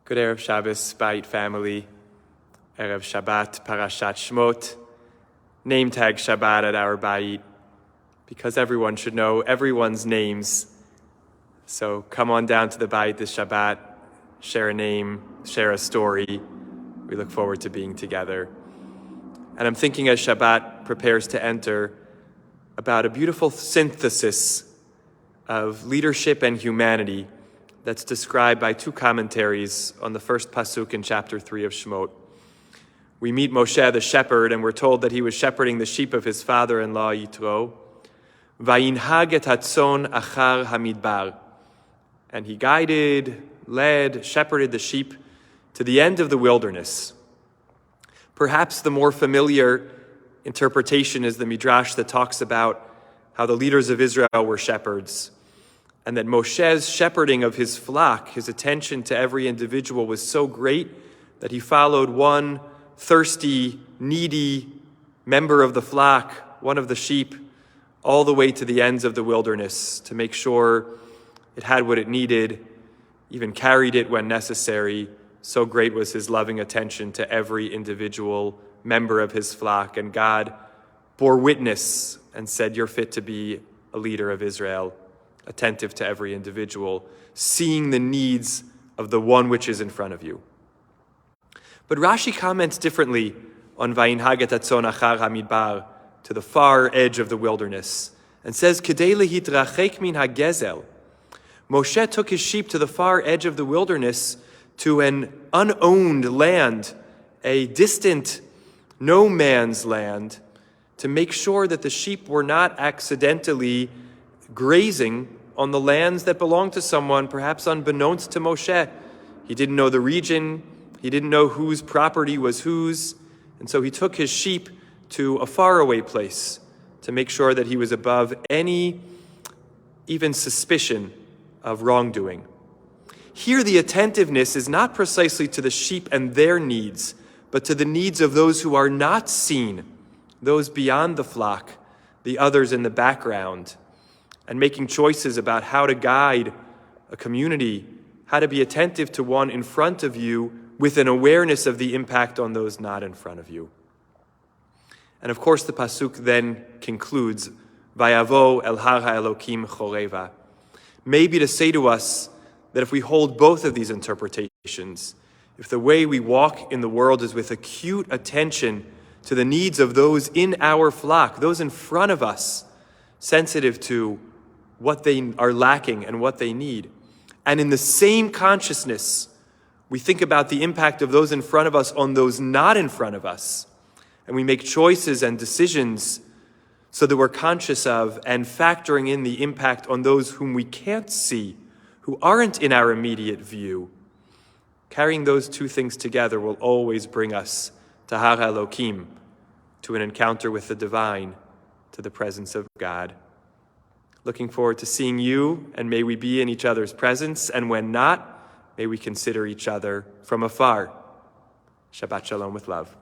Good Erev Shabbos, Bait family. Erev Shabbat, Parashat Shemot. Name tag Shabbat at our Bait, because everyone should know everyone's names. So come on down to the Bait this Shabbat, share a name, share a story. We look forward to being together. And I'm thinking as Shabbat prepares to enter about a beautiful synthesis of leadership and humanity that's described by two commentaries on the first pasuk in chapter 3 of Shemot. We meet Moshe the shepherd, and we're told that he was shepherding the sheep of his father-in-law Yitro. Vayinhag et hatzon achar hamidbar. And he guided, led, shepherded the sheep to the end of the wilderness. Perhaps the more familiar interpretation is the Midrash that talks about how the leaders of Israel were shepherds, and that Moshe's shepherding of his flock, his attention to every individual, was so great that he followed one thirsty, needy member of the flock, one of the sheep, all the way to the ends of the wilderness to make sure it had what it needed, even carried it when necessary. So great was his loving attention to every individual member of his flock. And God bore witness and said, "You're fit to be a leader of Israel, attentive to every individual, seeing the needs of the one which is in front of you." But Rashi comments differently on Vayinhag et hatzon achar hamidbar, to the far edge of the wilderness, and says, Kedei lehitrachek min hagezel. Moshe took his sheep to the far edge of the wilderness, to an unowned land, a distant no man's land, to make sure that the sheep were not accidentally grazing on the lands that belonged to someone, perhaps unbeknownst to Moshe. He didn't know the region, he didn't know whose property was whose, and so he took his sheep to a faraway place to make sure that he was above any even suspicion of wrongdoing. Here the attentiveness is not precisely to the sheep and their needs, but to the needs of those who are not seen, those beyond the flock, the others in the background, and making choices about how to guide a community, how to be attentive to one in front of you with an awareness of the impact on those not in front of you. And of course the pasuk then concludes, Vayavo el har ha'elokim choreva. Maybe to say to us that if we hold both of these interpretations, if the way we walk in the world is with acute attention to the needs of those in our flock, those in front of us, sensitive to what they are lacking and what they need, and in the same consciousness, we think about the impact of those in front of us on those not in front of us, and we make choices and decisions so that we're conscious of and factoring in the impact on those whom we can't see, who aren't in our immediate view. Carrying those two things together will always bring us to Har Elokim, to an encounter with the divine, to the presence of God. Looking forward to seeing you, and may we be in each other's presence, and when not, may we consider each other from afar. Shabbat Shalom with love.